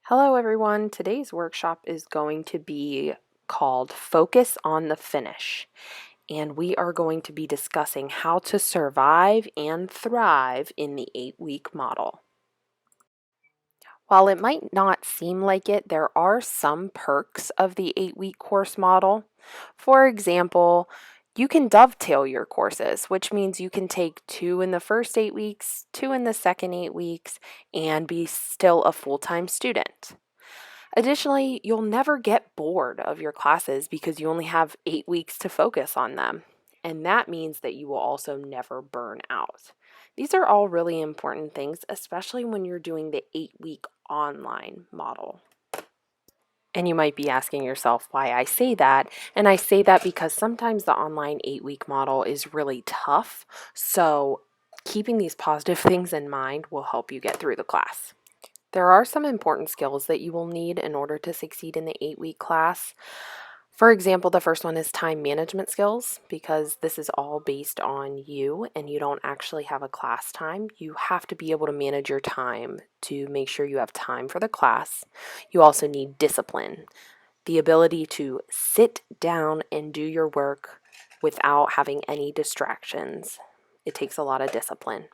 Hello, everyone. Today's workshop is going to be called Focus on the Finish, and we are going to be discussing how to survive and thrive in the 8-week model. While it might not seem like it, there are some perks of the 8-week course model. For example, you can dovetail your courses, which means you can take 2 in the first 8 weeks, 2 in the second 8 weeks, and be still a full-time student. Additionally, you'll never get bored of your classes because you only have 8 weeks to focus on them. And that means that you will also never burn out. These are all really important things, especially when you're doing the 8-week online model. And you might be asking yourself why I say that. And I say that because sometimes the online 8-week model is really tough. So keeping these positive things in mind will help you get through the class. There are some important skills that you will need in order to succeed in the 8-week class. For example, the first one is time management skills, because this is all based on you and you don't actually have a class time. You have to be able to manage your time to make sure you have time for the class. You also need discipline, the ability to sit down and do your work without having any distractions. It takes a lot of discipline.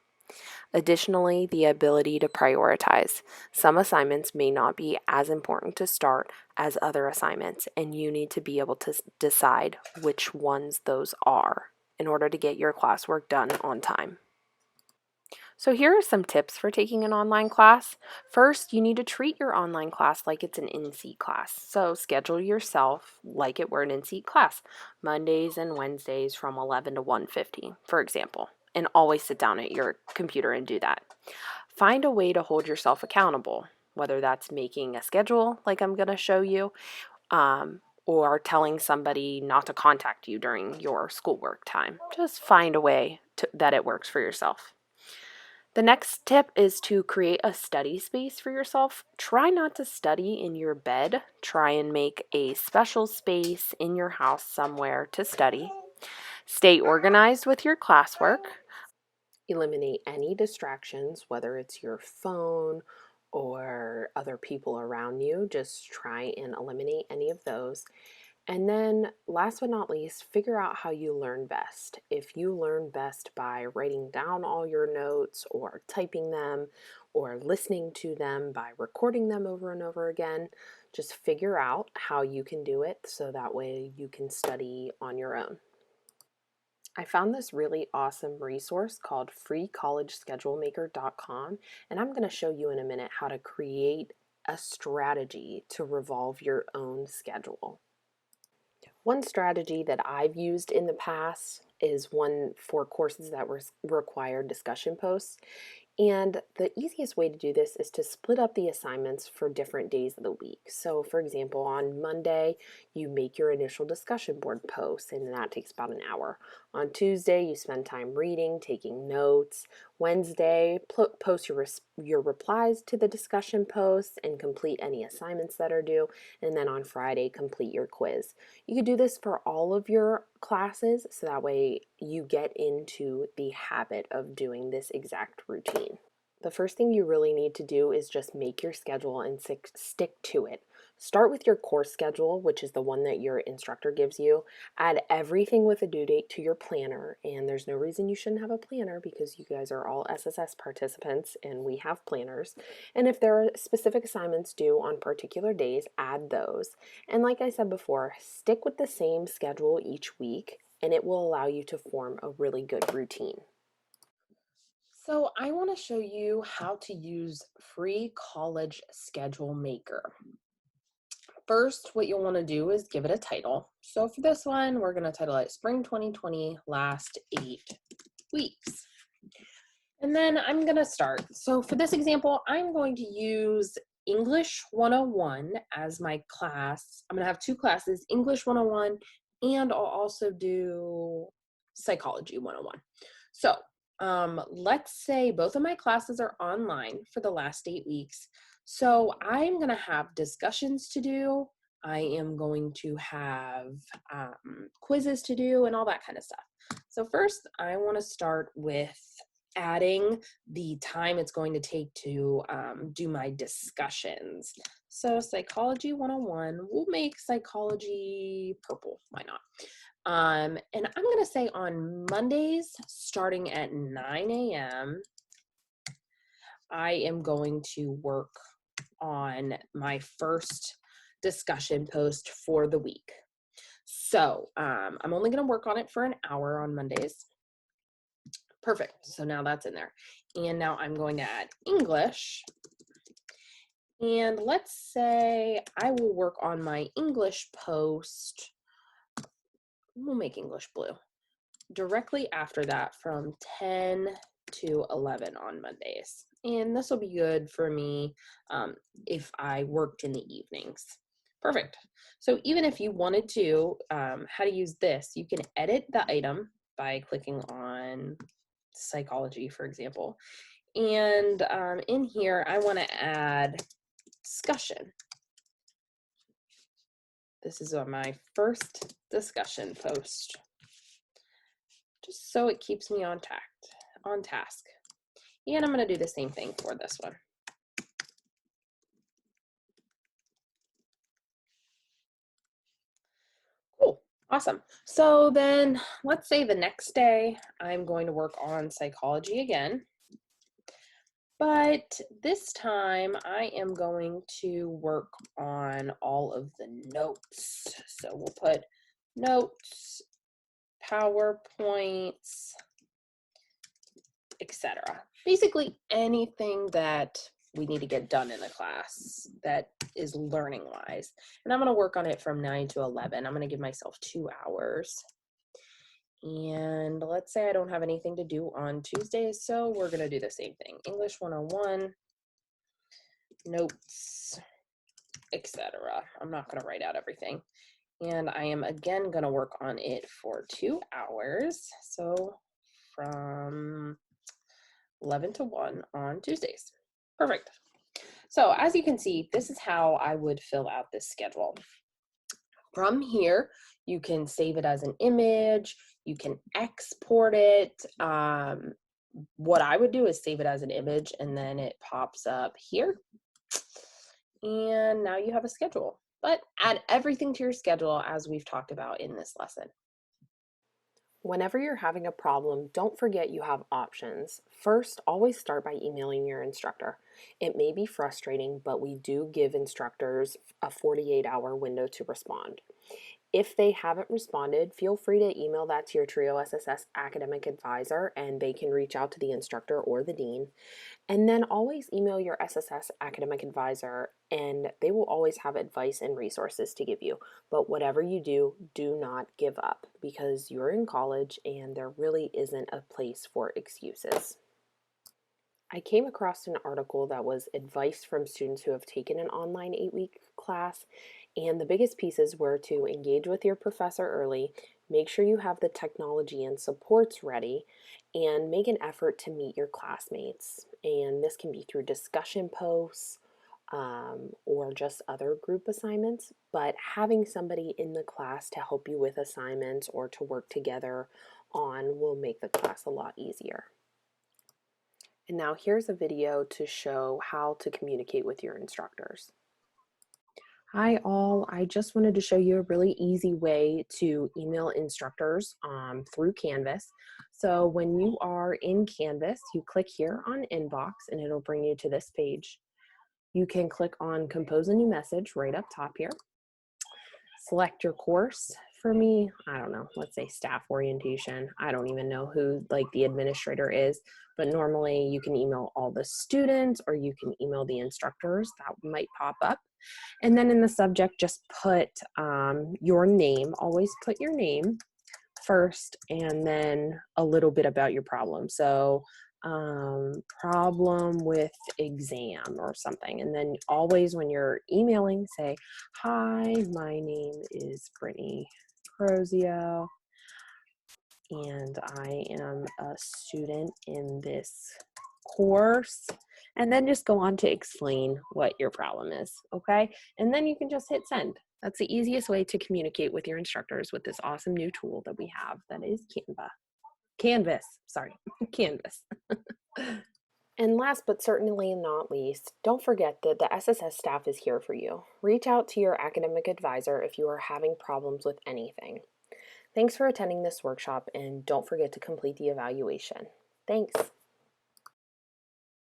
Additionally, the ability to prioritize. Some assignments may not be as important to start as other assignments, and you need to be able to decide which ones those are in order to get your classwork done on time. So here are some tips for taking an online class. First, you need to treat your online class like it's an in-seat class. So schedule yourself like it were an in-seat class, Mondays and Wednesdays from 11 to 1:50, for example, and always sit down at your computer and do that. Find a way to hold yourself accountable, whether that's making a schedule like I'm going to show you, or telling somebody not to contact you during your schoolwork time. Just find a way that it works for yourself. The next tip is to create a study space for yourself. Try not to study in your bed. Try and make a special space in your house somewhere to study. Stay organized with your classwork. Eliminate any distractions, whether it's your phone or other people around you. Just try and eliminate any of those. And then, last but not least, figure out how you learn best. If you learn best by writing down all your notes or typing them or listening to them by recording them over and over again, just figure out how you can do it so that way you can study on your own. I found this really awesome resource called freecollegeschedulemaker.com, and I'm going to show you in a minute how to create a strategy to revolve your own schedule. One strategy that I've used in the past is one for courses that require discussion posts. And the easiest way to do this is to split up the assignments for different days of the week. So, for example, on Monday, you make your initial discussion board post, and that takes about an hour. On Tuesday, you spend time reading, taking notes. Wednesday, post your replies to the discussion posts and complete any assignments that are due. And then on Friday, complete your quiz. You could do this for all of your classes so that way you get into the habit of doing this exact routine. The first thing you really need to do is just make your schedule and stick to it. Start with your course schedule, which is the one that your instructor gives you. Add everything with a due date to your planner, and there's no reason you shouldn't have a planner because you guys are all SSS participants and we have planners. And if there are specific assignments due on particular days, add those. And like I said before, stick with the same schedule each week, and it will allow you to form a really good routine. So I want to show you how to use Free College Schedule Maker. First, what you'll want to do is give it a title. So for this one, we're going to title it Spring 2020 Last 8 Weeks. And then I'm going to start. So for this example, I'm going to use English 101 as my class. I'm going to have two classes, English 101, and I'll also do Psychology 101. So let's say both of my classes are online for the last 8 weeks. So I'm going to have discussions to do. I am going to have quizzes to do and all that kind of stuff. So first, I want to start with adding the time it's going to take to do my discussions. So Psychology 101, we'll make Psychology purple, why not? And I'm gonna say on Mondays, starting at 9 a.m., I am going to work on my first discussion post for the week. So I'm only gonna work on it for an hour on Mondays. Perfect, so now that's in there. And now I'm going to add English. And let's say I will work on my English post. We'll make English blue. Directly after that from 10 to 11 on Mondays. And this will be good for me if I worked in the evenings. Perfect. So even if you wanted to, how to use this, you can edit the item by clicking on Psychology, for example. And in here, I want to add discussion. This is on my first discussion post, just so it keeps me on task. And I'm going to do the same thing for this one. Cool, awesome. So then let's say the next day I'm going to work on Psychology again. But this time I am going to work on all of the notes. So we'll put notes, PowerPoints, etc. Basically anything that we need to get done in the class that is learning wise. And I'm going to work on it from 9 to 11. I'm going to give myself 2 hours. And let's say I don't have anything to do on Tuesdays, so we're going to do the same thing. English 101, notes, etc. I'm not going to write out everything. And I am again going to work on it for 2 hours. So from 11 to 1 on Tuesdays. Perfect. So as you can see, this is how I would fill out this schedule. From here, you can save it as an image, you can export it. What I would do is save it as an image and then it pops up here. And now you have a schedule, but add everything to your schedule as we've talked about in this lesson. Whenever you're having a problem, don't forget you have options. First, always start by emailing your instructor. It may be frustrating, but we do give instructors a 48-hour window to respond. If they haven't responded, feel free to email that to your TRIO SSS academic advisor and they can reach out to the instructor or the dean. And then always email your SSS academic advisor and they will always have advice and resources to give you. But whatever you do, do not give up because you're in college and there really isn't a place for excuses. I came across an article that was advice from students who have taken an online 8-week class, and the biggest pieces were to engage with your professor early, make sure you have the technology and supports ready, and make an effort to meet your classmates. And this can be through discussion posts or just other group assignments, but having somebody in the class to help you with assignments or to work together on will make the class a lot easier. And now here's a video to show how to communicate with your instructors. Hi all, I just wanted to show you a really easy way to email instructors through Canvas. So when you are in Canvas, you click here on Inbox and it'll bring you to this page. You can click on Compose a New Message right up top here. Select your course. For me, I don't know, let's say staff orientation. I don't even know who like the administrator is, but normally you can email all the students or you can email the instructors. That might pop up. And then in the subject, just put your name. Always put your name first and then a little bit about your problem. So problem with exam or something. And then always when you're emailing, say, hi, my name is Brittany Crozio, and I am a student in this course. And then just go on to explain what your problem is, okay? And then you can just hit send. That's the easiest way to communicate with your instructors with this awesome new tool that we have that is Canva. Canvas, sorry, Canvas. And last but certainly not least, don't forget that the SSS staff is here for you. Reach out to your academic advisor if you are having problems with anything. Thanks for attending this workshop, and don't forget to complete the evaluation. Thanks.